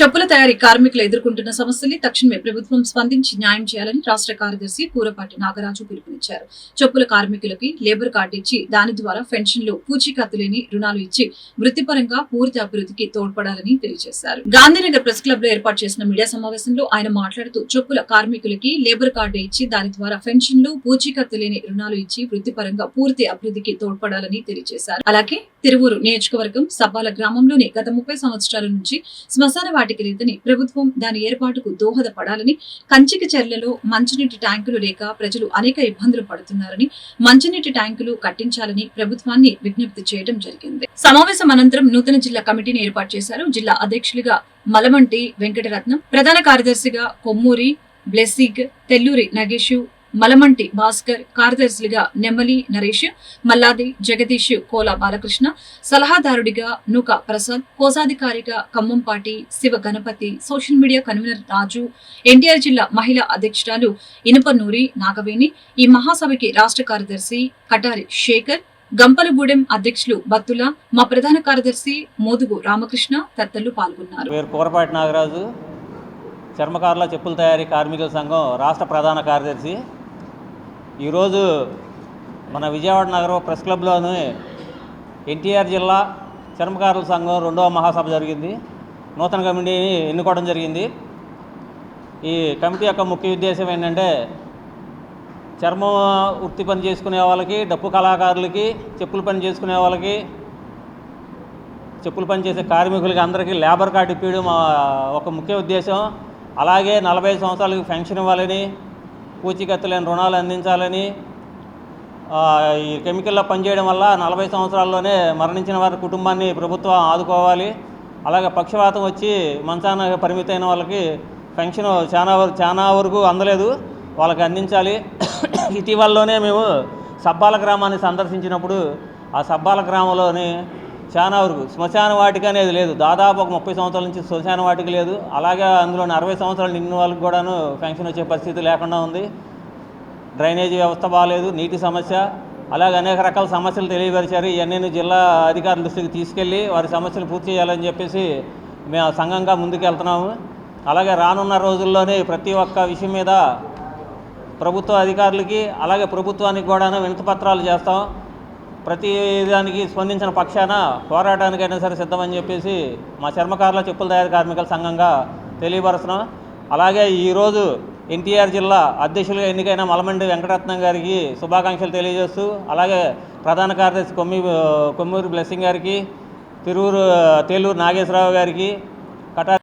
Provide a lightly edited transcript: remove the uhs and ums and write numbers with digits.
చెప్పుల తయారీ కార్మికులు ఎదుర్కొంటున్న సమస్యల్ని తక్షణమే ప్రభుత్వం స్పందించి న్యాయం చేయాలని రాష్ట్ర కార్యదర్శి కూరపాటి నాగరాజు పిలుపునిచ్చారు. చెప్పుల కార్మికులకి లేబర్ కార్డు ఇచ్చి దాని ద్వారా పెన్షన్లు, పూచీకత్తు లేని రుణాలు ఇచ్చి వృత్తిపరంగా పూర్తి అభివృద్ధికి తోడ్పడాలని తెలియజేశారు. గాంధీనగర్ ప్రెస్ క్లబ్ లో ఏర్పాటు చేసిన మీడియా సమావేశంలో ఆయన మాట్లాడుతూ చెప్పుల కార్మికులకి లేబర్ కార్డు ఇచ్చి దాని ద్వారా పెన్షన్లు, పూచీకత్తు లేని రుణాలు ఇచ్చి వృత్తిపరంగా పూర్తి అభివృద్ధికి తోడ్పడాలని తెలియజేశారు. అలాగే తిరువూరు నియోజకవర్గం సబ్బాల గ్రామంలోని గత 30 సంవత్సరాల నుంచి శ్మశాన వాటిక లేదని, ప్రభుత్వం దాని ఏర్పాటుకు దోహదపడాలని, కంచికి చెర్లలో మంచినీటి ట్యాంకులు లేక ప్రజలు అనేక ఇబ్బందులు పడుతున్నారని, మంచినీటి ట్యాంకులు కట్టించాలని ప్రభుత్వాన్ని విజ్ఞప్తి చేయడం జరిగింది. సమావేశం అనంతరం నూతన జిల్లా కమిటీని ఏర్పాటు చేశారు. జిల్లా అధ్యక్షులుగా మలమంటి వెంకటరత్నం, ప్రధాన కార్యదర్శిగా కొమ్మూరి బ్లెస్సింగ్, తెల్లూరి నగేష్, మలమంటి భాస్కర్, కార్యదర్శులుగా నెమ్మలి నరేష్, మల్లాది జగదీష్, కోలా బాలకృష్ణ, సలహాదారుడిగా నూక ప్రసాద్, కోశాధికారిగా Khammampati Siva Ganapati, social media convener Raju, NTR జిల్లా మహిళా అధ్యక్షురాలు ఇనుపనూరి నాగవేణి, ఈ మహాసభకి రాష్ట్ర కార్యదర్శి కటారి శేఖర్, గంపలగూడెం అధ్యక్షులు బత్తుల, మా ప్రధాన కార్యదర్శి మోదుగు రామకృష్ణ తదితరులు పాల్గొన్నారు. కూరపాటి నాగరాజు, చర్మకారుల చెప్పుల తయారీ కార్మికుల సంఘం రాష్ట్ర ప్రధాన కార్యదర్శి. ఈరోజు మన విజయవాడ నగరం ప్రెస్ క్లబ్లోని ఎన్టీఆర్ జిల్లా చర్మకారుల సంఘం 2వ మహాసభ జరిగింది. నూతన కమిటీని ఎన్నుకోవడం జరిగింది. ఈ కమిటీ యొక్క ముఖ్య ఉద్దేశం ఏంటంటే, చర్మం వృత్తి పని చేసుకునే వాళ్ళకి, డప్పు కళాకారులకి, చెప్పులు పని చేసుకునే వాళ్ళకి, చెప్పులు పని చేసే కార్మికులకి అందరికీ లేబర్ కార్డు ఇప్పించడం ఒక ముఖ్య ఉద్దేశం. అలాగే 45 సంవత్సరాలకి పెన్షన్ ఇవ్వాలని, పూచీకత్తు లేని రుణాలు అందించాలని, ఈ కెమికల్లో పనిచేయడం వల్ల 40 సంవత్సరాల్లోనే మరణించిన వారి కుటుంబాన్ని ప్రభుత్వం ఆదుకోవాలి. అలాగే పక్షవాతం వచ్చి మంచాన పరిమితమైన వాళ్ళకి పెన్షన్ చాలా వరకు అందలేదు, వాళ్ళకి అందించాలి. ఇటీవలలోనే మేము సబ్బాల గ్రామాన్ని సందర్శించినప్పుడు ఆ సబ్బాల గ్రామంలోని చాలా వరకు శ్మశాన వాటిక అనేది లేదు. దాదాపు ఒక 30 సంవత్సరాల నుంచి శ్మశాన వాటిక లేదు. అలాగే అందులో 40 సంవత్సరాలు నిండిన వాళ్ళకి కూడాను పెన్షన్ వచ్చే పరిస్థితి లేకుండా ఉంది. డ్రైనేజీ వ్యవస్థ బాగాలేదు, నీటి సమస్య, అలాగే అనేక రకాల సమస్యలు తెలియపరిచారు. ఇవన్నీ జిల్లా అధికారుల దృష్టికి తీసుకెళ్ళి వారి సమస్యలు పూర్తి చేయాలని చెప్పేసి మేము సంఘంగా ముందుకు వెళ్తున్నాము. అలాగే రానున్న రోజుల్లోనే ప్రతి ఒక్క విషయం మీద ప్రభుత్వ అధికారులకి, అలాగే ప్రభుత్వానికి కూడాను వినతిపత్రాలు చేస్తాం. ప్రతి దానికి స్పందించిన పక్షాన పోరాటానికైనా సరే సిద్ధమని చెప్పేసి మా చర్మకారుల చెప్పుల తయారీ కార్మికుల సంఘంగా తెలియపరుస్తున్నాం. అలాగే ఈరోజు ఎన్టీఆర్ జిల్లా అధ్యక్షులుగా ఎన్నికైన మలమండి వెంకటరత్నం గారికి శుభాకాంక్షలు తెలియజేస్తూ, అలాగే ప్రధాన కార్యదర్శి కొమ్మూరి బ్లెస్సింగ్ గారికి, తెల్లూరు నాగేశ్వరరావు గారికి, కటా